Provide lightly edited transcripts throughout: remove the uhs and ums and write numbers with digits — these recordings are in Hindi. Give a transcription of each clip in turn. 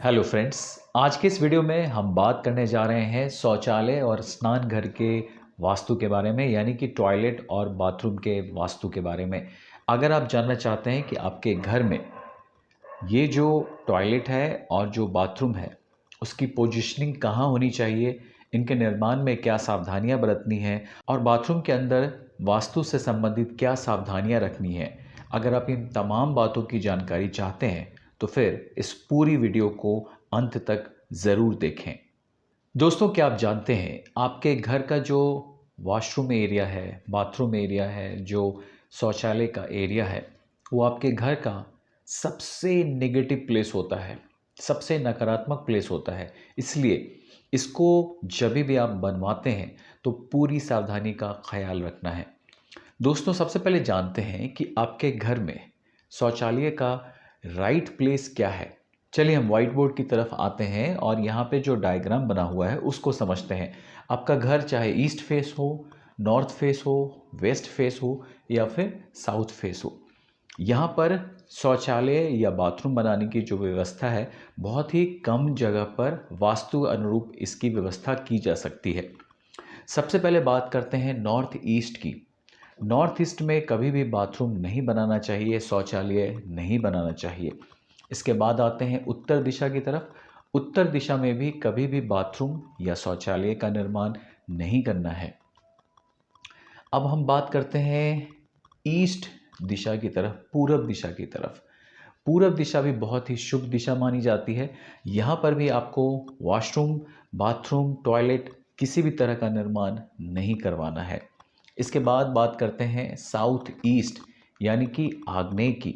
Hello friends. आज के इस वीडियो में हम बात करने जा रहे हैं शौचालय और स्नान घर के वास्तु के बारे में, यानी कि टॉयलेट और बाथरूम के वास्तु के बारे में। अगर आप जानना चाहते हैं कि आपके घर में ये जो टॉयलेट है और जो बाथरूम है उसकी पोजीशनिंग कहाँ होनी चाहिए, इनके निर्माण में क्या सावधानियां बरतनी हैं और बाथरूम के अंदर वास्तु से संबंधित क्या सावधानियां रखनी है, अगर आप इन तमाम बातों की जानकारी चाहते हैं तो फिर इस पूरी वीडियो को अंत तक ज़रूर देखें। दोस्तों, क्या आप जानते हैं आपके घर का जो वॉशरूम एरिया है, बाथरूम एरिया है, जो शौचालय का एरिया है, वो आपके घर का सबसे नेगेटिव प्लेस होता है, सबसे नकारात्मक प्लेस होता है। इसलिए इसको जब भी आप बनवाते हैं तो पूरी सावधानी का ख्याल रखना है। दोस्तों, सबसे पहले जानते हैं कि आपके घर में शौचालय का राइट प्लेस क्या है। चलिए हम व्हाइट बोर्ड की तरफ आते हैं और यहाँ पे जो डायग्राम बना हुआ है उसको समझते हैं। आपका घर चाहे ईस्ट फेस हो, नॉर्थ फेस हो, वेस्ट फेस हो या फिर साउथ फेस हो, यहाँ पर शौचालय या बाथरूम बनाने की जो व्यवस्था है बहुत ही कम जगह पर वास्तु अनुरूप इसकी व्यवस्था की जा सकती है। सबसे पहले बात करते हैं नॉर्थ ईस्ट की। नॉर्थ ईस्ट में कभी भी बाथरूम नहीं बनाना चाहिए, शौचालय नहीं बनाना चाहिए। इसके बाद आते हैं उत्तर दिशा की तरफ। उत्तर दिशा में भी कभी भी बाथरूम या शौचालय का निर्माण नहीं करना है। अब हम बात करते हैं ईस्ट दिशा की तरफ, पूरब दिशा की तरफ। पूरब दिशा भी बहुत ही शुभ दिशा मानी जाती है। यहाँ पर भी आपको वॉशरूम, बाथरूम, टॉयलेट किसी भी तरह का निर्माण नहीं करवाना है। इसके बाद बात करते हैं साउथ ईस्ट यानी कि आग्नेय की।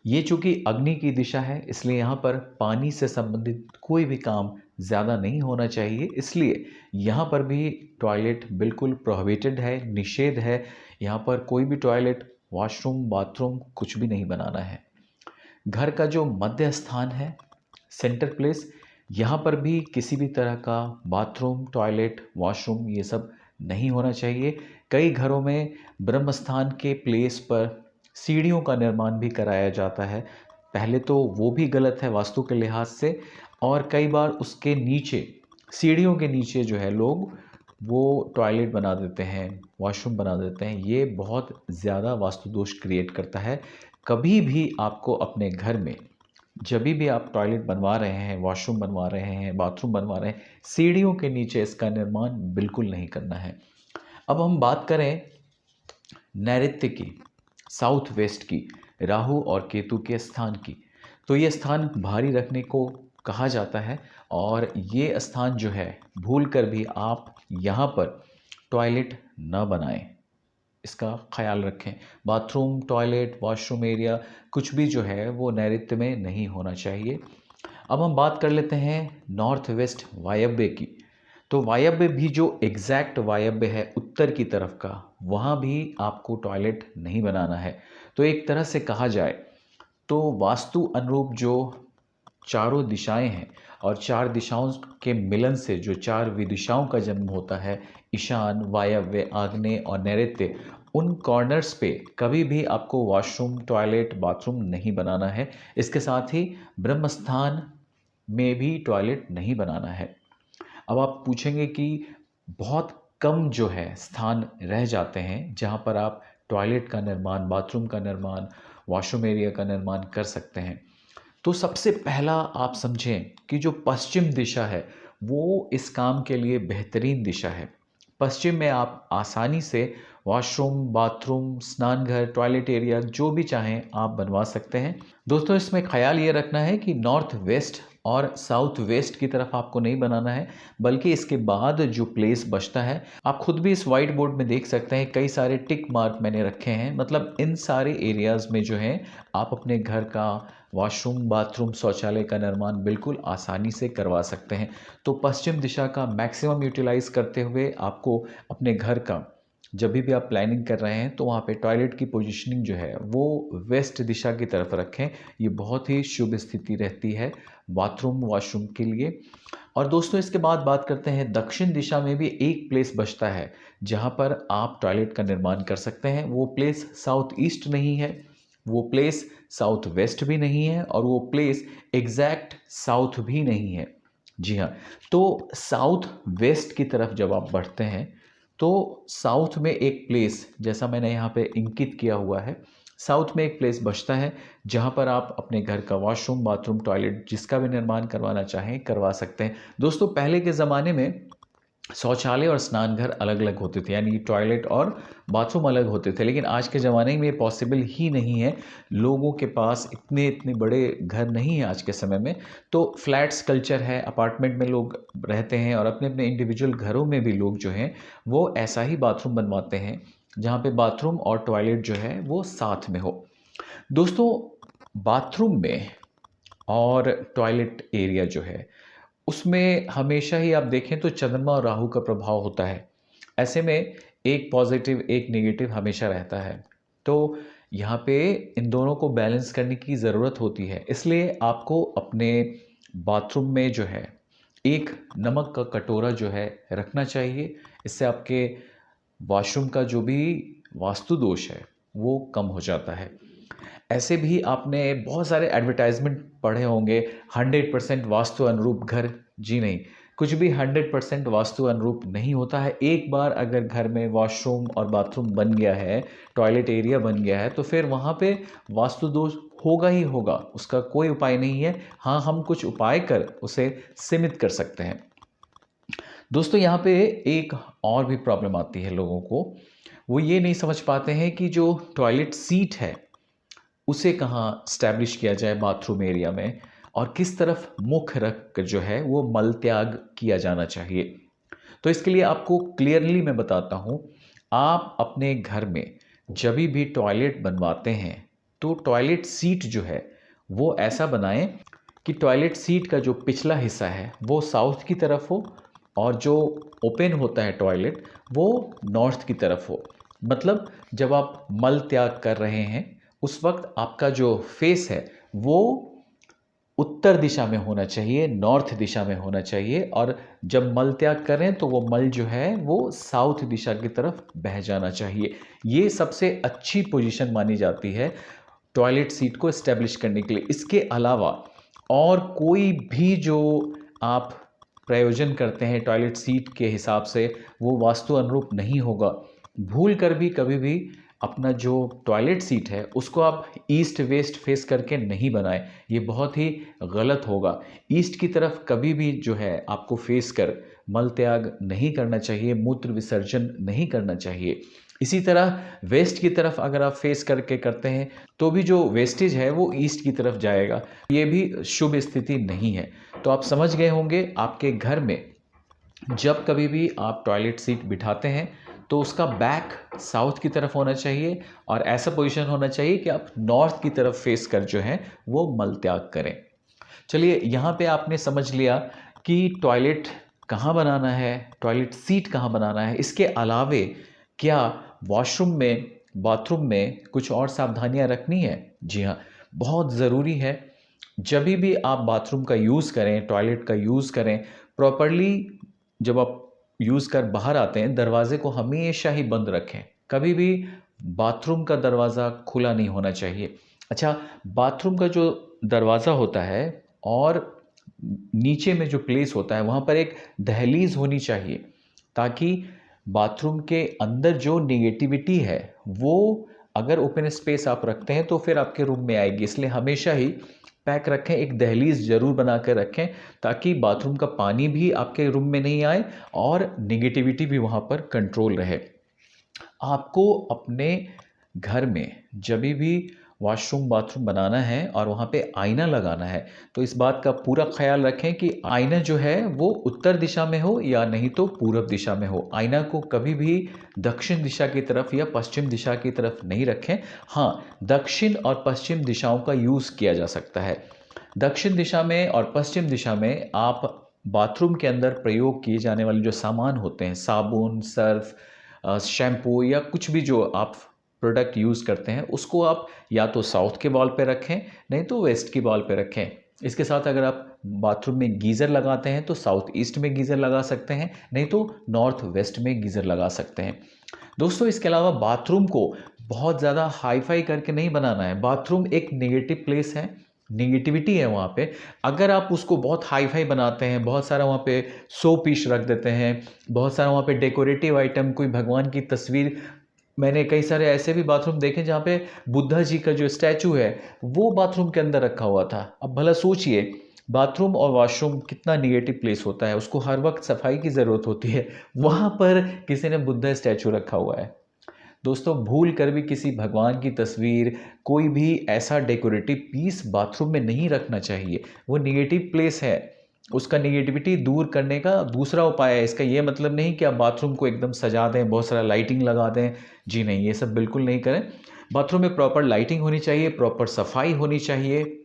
ये चूंकि अग्नि की दिशा है इसलिए यहाँ पर पानी से संबंधित कोई भी काम ज़्यादा नहीं होना चाहिए। इसलिए यहाँ पर भी टॉयलेट बिल्कुल प्रोहिबिटेड है, निषेध है। यहाँ पर कोई भी टॉयलेट, वॉशरूम, बाथरूम कुछ भी नहीं बनाना है। घर का जो मध्य स्थान है, सेंटर प्लेस, यहाँ पर भी किसी भी तरह का बाथरूम, टॉयलेट, वॉशरूम ये सब नहीं होना चाहिए। कई घरों में ब्रह्म स्थान के प्लेस पर सीढ़ियों का निर्माण भी कराया जाता है। पहले तो वो भी गलत है वास्तु के लिहाज से, और कई बार उसके नीचे, सीढ़ियों के नीचे जो है लोग वो टॉयलेट बना देते हैं, वॉशरूम बना देते हैं। ये बहुत ज़्यादा वास्तु दोष क्रिएट करता है। कभी भी आपको अपने घर में जब भी आप टॉयलेट बनवा रहे हैं, वॉशरूम बनवा रहे हैं, बाथरूम बनवा रहे हैं, सीढ़ियों के नीचे इसका निर्माण बिल्कुल नहीं करना है। अब हम बात करें नैऋत्य की, साउथ वेस्ट की, राहु और केतु के स्थान की। तो ये स्थान भारी रखने को कहा जाता है और ये स्थान जो है भूल कर भी आप यहाँ पर टॉयलेट न बनाएं, इसका ख्याल रखें। बाथरूम, टॉयलेट, वॉशरूम एरिया कुछ भी जो है वो नैऋत्य में नहीं होना चाहिए। अब हम बात कर लेते हैं नॉर्थ वेस्ट वायव्य की। तो वायव्य भी जो एग्जैक्ट वायव्य है उत्तर की तरफ का, वहाँ भी आपको टॉयलेट नहीं बनाना है। तो एक तरह से कहा जाए तो वास्तु अनुरूप जो चारों दिशाएं हैं और चार दिशाओं के मिलन से जो चार विदिशाओं का जन्म होता है, ईशान, वायव्य, आग्नेय और नैऋत्य, उन कॉर्नर्स पे कभी भी आपको वॉशरूम, टॉयलेट, बाथरूम नहीं बनाना है। इसके साथ ही ब्रह्म स्थान में भी टॉयलेट नहीं बनाना है। अब आप पूछेंगे कि बहुत कम जो है स्थान रह जाते हैं जहाँ पर आप टॉयलेट का निर्माण, बाथरूम का निर्माण, वॉशरूम एरिया का निर्माण कर सकते हैं। तो सबसे पहला आप समझें कि जो पश्चिम दिशा है वो इस काम के लिए बेहतरीन दिशा है। पश्चिम में आप आसानी से वॉशरूम, बाथरूम, स्नान घर, टॉयलेट एरिया जो भी चाहें आप बनवा सकते हैं। दोस्तों, इसमें ख्याल ये रखना है कि नॉर्थ वेस्ट और साउथ वेस्ट की तरफ आपको नहीं बनाना है, बल्कि इसके बाद जो प्लेस बचता है, आप खुद भी इस वाइट बोर्ड में देख सकते हैं, कई सारे टिक मार्क मैंने रखे हैं। मतलब इन सारे एरियाज़ में जो है आप अपने घर का वॉशरूम, बाथरूम, शौचालय का निर्माण बिल्कुल आसानी से करवा सकते हैं। तो पश्चिम दिशा का मैक्सिमम यूटिलाइज करते हुए आपको अपने घर का जब भी आप प्लानिंग कर रहे हैं तो वहाँ पे टॉयलेट की पोजीशनिंग जो है वो वेस्ट दिशा की तरफ रखें। ये बहुत ही शुभ स्थिति रहती है बाथरूम, वॉशरूम के लिए। और दोस्तों, इसके बाद बात करते हैं दक्षिण दिशा में भी एक प्लेस बचता है जहाँ पर आप टॉयलेट का निर्माण कर सकते हैं। वो प्लेस साउथ ईस्ट नहीं है, वो प्लेस साउथ वेस्ट भी नहीं है और वो प्लेस एग्जैक्ट साउथ भी नहीं है। जी हाँ, तो साउथ वेस्ट की तरफ जब आप बढ़ते हैं तो साउथ में एक प्लेस, जैसा मैंने यहाँ पे इंकित किया हुआ है, साउथ में एक प्लेस बचता है जहाँ पर आप अपने घर का वॉशरूम, बाथरूम, टॉयलेट जिसका भी निर्माण करवाना चाहें करवा सकते हैं। दोस्तों, पहले के ज़माने में शौचालय और स्नान घर अलग अलग होते थे, यानी टॉयलेट और बाथरूम अलग होते थे, लेकिन आज के ज़माने में ये पॉसिबल ही नहीं है। लोगों के पास इतने इतने बड़े घर नहीं है आज के समय में, तो फ्लैट्स कल्चर है, अपार्टमेंट में लोग रहते हैं और अपने अपने इंडिविजुअल घरों में भी लोग जो हैं वो ऐसा ही बाथरूम बनवाते हैं जहाँ पे बाथरूम और टॉयलेट जो है वो साथ में हो। दोस्तों, बाथरूम में और टॉयलेट एरिया जो है उसमें हमेशा ही आप देखें तो चंद्रमा और राहु का प्रभाव होता है। ऐसे में एक पॉजिटिव एक नेगेटिव हमेशा रहता है, तो यहाँ पे इन दोनों को बैलेंस करने की ज़रूरत होती है। इसलिए आपको अपने बाथरूम में जो है एक नमक का कटोरा जो है रखना चाहिए। इससे आपके वॉशरूम का जो भी वास्तु दोष है वो कम हो जाता है। ऐसे भी आपने बहुत सारे एडवर्टाइजमेंट पढ़े होंगे, 100% वास्तु अनुरूप घर। जी नहीं, कुछ भी 100% वास्तु अनुरूप नहीं होता है। एक बार अगर घर में वॉशरूम और बाथरूम बन गया है, टॉयलेट एरिया बन गया है, तो फिर वहाँ पे वास्तु दोष होगा ही होगा, उसका कोई उपाय नहीं है। हाँ, हम कुछ उपाय कर उसे सीमित कर सकते हैं। दोस्तों, यहाँ पे एक और भी प्रॉब्लम आती है लोगों को, वो ये नहीं समझ पाते हैं कि जो टॉयलेट सीट है उसे कहाँ स्टैब्लिश किया जाए बाथरूम एरिया में, और किस तरफ मुख रख कर जो है वो मल त्याग किया जाना चाहिए। तो इसके लिए आपको क्लियरली मैं बताता हूँ। आप अपने घर में जब भी टॉयलेट बनवाते हैं तो टॉयलेट सीट जो है वो ऐसा बनाएं कि टॉयलेट सीट का जो पिछला हिस्सा है वो साउथ की तरफ हो और जो ओपन होता है टॉयलेट वो नॉर्थ की तरफ हो। मतलब जब आप मल त्याग कर रहे हैं उस वक्त आपका जो फेस है वो उत्तर दिशा में होना चाहिए, नॉर्थ दिशा में होना चाहिए, और जब मल त्याग करें तो वो मल जो है वो साउथ दिशा की तरफ बह जाना चाहिए। ये सबसे अच्छी पोजीशन मानी जाती है टॉयलेट सीट को एस्टेब्लिश करने के लिए। इसके अलावा और कोई भी जो आप प्रयोजन करते हैं टॉयलेट सीट के हिसाब से वो वास्तु अनुरूप नहीं होगा। भूल कर भी कभी भी अपना जो टॉयलेट सीट है उसको आप ईस्ट वेस्ट फेस करके नहीं बनाएं, ये बहुत ही गलत होगा। ईस्ट की तरफ कभी भी जो है आपको फेस कर मल त्याग नहीं करना चाहिए, मूत्र विसर्जन नहीं करना चाहिए। इसी तरह वेस्ट की तरफ अगर आप फेस करके करते हैं तो भी जो वेस्टेज है वो ईस्ट की तरफ जाएगा, ये भी शुभ स्थिति नहीं है। तो आप समझ गए होंगे, आपके घर में जब कभी भी आप टॉयलेट सीट बिठाते हैं तो उसका बैक साउथ की तरफ होना चाहिए और ऐसा पोजीशन होना चाहिए कि आप नॉर्थ की तरफ फेस कर जो है वो मल त्याग करें। चलिए, यहाँ पे आपने समझ लिया कि टॉयलेट कहाँ बनाना है, टॉयलेट सीट कहाँ बनाना है। इसके अलावे क्या वॉशरूम में, बाथरूम में कुछ और सावधानियाँ रखनी है? जी हाँ, बहुत ज़रूरी है। जब भी आप बाथरूम का यूज़ करें, टॉयलेट का यूज़ करें, प्रॉपरली जब आप यूज़ कर बाहर आते हैं दरवाजे को हमेशा ही बंद रखें। कभी भी बाथरूम का दरवाज़ा खुला नहीं होना चाहिए। अच्छा, बाथरूम का जो दरवाज़ा होता है और नीचे में जो प्लेस होता है वहाँ पर एक दहलीज होनी चाहिए, ताकि बाथरूम के अंदर जो नेगेटिविटी है वो अगर ओपन स्पेस आप रखते हैं तो फिर आपके रूम में आएगी। इसलिए हमेशा ही पैक रखें, एक दहलीज ज़रूर बना कर रखें ताकि बाथरूम का पानी भी आपके रूम में नहीं आए और नेगेटिविटी भी वहाँ पर कंट्रोल रहे। आपको अपने घर में जब भी वॉशरूम बाथरूम बनाना है और वहाँ पे आईना लगाना है तो इस बात का पूरा ख्याल रखें कि आईना जो है वो उत्तर दिशा में हो या नहीं तो पूरब दिशा में हो। आईना को कभी भी दक्षिण दिशा की तरफ या पश्चिम दिशा की तरफ नहीं रखें। हाँ, दक्षिण और पश्चिम दिशाओं का यूज़ किया जा सकता है। दक्षिण दिशा में और पश्चिम दिशा में आप बाथरूम के अंदर प्रयोग किए जाने वाले जो सामान होते हैं, साबुन, सर्फ, शैम्पू या कुछ भी जो आप प्रोडक्ट यूज़ करते हैं उसको आप या तो साउथ के वॉल पे रखें, नहीं तो वेस्ट की वॉल पे रखें। इसके साथ अगर आप बाथरूम में गीज़र लगाते हैं तो साउथ ईस्ट में गीज़र लगा सकते हैं, नहीं तो नॉर्थ वेस्ट में गीज़र लगा सकते हैं। दोस्तों, इसके अलावा बाथरूम को बहुत ज़्यादा हाई-फाई करके नहीं बनाना है। बाथरूम एक नेगेटिव प्लेस है, नेगेटिविटी है वहाँ पे। अगर आप उसको बहुत हाई-फाई बनाते हैं, बहुत सारा वहाँ पे शो पीस रख देते हैं, बहुत सारा वहाँ पे डेकोरेटिव आइटम, कोई भगवान की तस्वीर, मैंने कई सारे ऐसे भी बाथरूम देखे जहाँ पे बुद्धा जी का जो स्टैचू है, वो बाथरूम के अंदर रखा हुआ था। अब भला सोचिए, बाथरूम और वॉशरूम कितना नेगेटिव प्लेस होता है, उसको हर वक़्त सफाई की ज़रूरत होती है। वहाँ पर किसी ने बुद्धा स्टैचू रखा हुआ है। दोस्तों, भूल कर भी किसी भगवान की तस्वीर, कोई भी ऐसा डेकोरेटिव पीस बाथरूम में नहीं रखना चाहिए। वो नेगेटिव प्लेस है। उसका नेगेटिविटी दूर करने का दूसरा उपाय है। इसका ये मतलब नहीं कि आप बाथरूम को एकदम सजा दें, बहुत सारा लाइटिंग लगा दें। जी नहीं, ये सब बिल्कुल नहीं करें। बाथरूम में प्रॉपर लाइटिंग होनी चाहिए, प्रॉपर सफाई होनी चाहिए।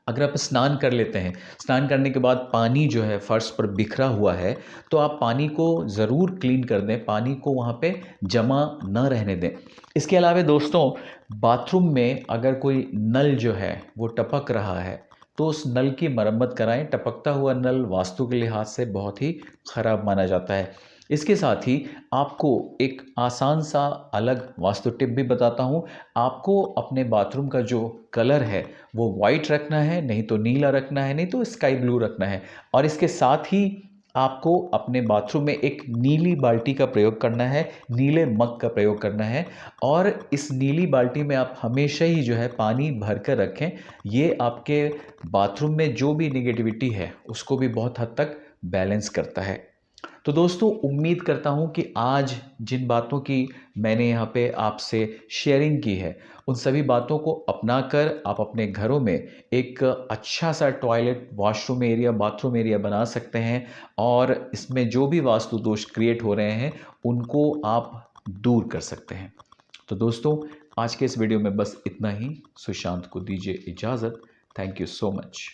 अगर आप स्नान कर लेते हैं, स्नान करने के बाद पानी जो है फर्श पर बिखरा हुआ है, तो आप पानी को ज़रूर क्लीन कर दें, पानी को वहाँ पे जमा न रहने दें। इसके अलावा दोस्तों, बाथरूम में अगर कोई नल जो है वो टपक रहा है, तो उस नल की मरम्मत कराएं। टपकता हुआ नल वास्तु के लिहाज से बहुत ही ख़राब माना जाता है। इसके साथ ही आपको एक आसान सा अलग वास्तु टिप भी बताता हूँ। आपको अपने बाथरूम का जो कलर है वो वाइट रखना है, नहीं तो नीला रखना है, नहीं तो स्काई ब्लू रखना है। और इसके साथ ही आपको अपने बाथरूम में एक नीली बाल्टी का प्रयोग करना है, नीले मग का प्रयोग करना है। और इस नीली बाल्टी में आप हमेशा ही जो है पानी भर कर रखें। ये आपके बाथरूम में जो भी निगेटिविटी है उसको भी बहुत हद तक बैलेंस करता है। तो दोस्तों, उम्मीद करता हूँ कि आज जिन बातों की मैंने यहाँ पे आपसे शेयरिंग की है, उन सभी बातों को अपनाकर आप अपने घरों में एक अच्छा सा toilet, washroom area, bathroom area बना सकते हैं। और इसमें जो भी वास्तु दोष क्रिएट हो रहे हैं उनको आप दूर कर सकते हैं। तो दोस्तों, आज के इस वीडियो में बस इतना ही। सुशांत को दीजिए इजाज़त। Thank you so much.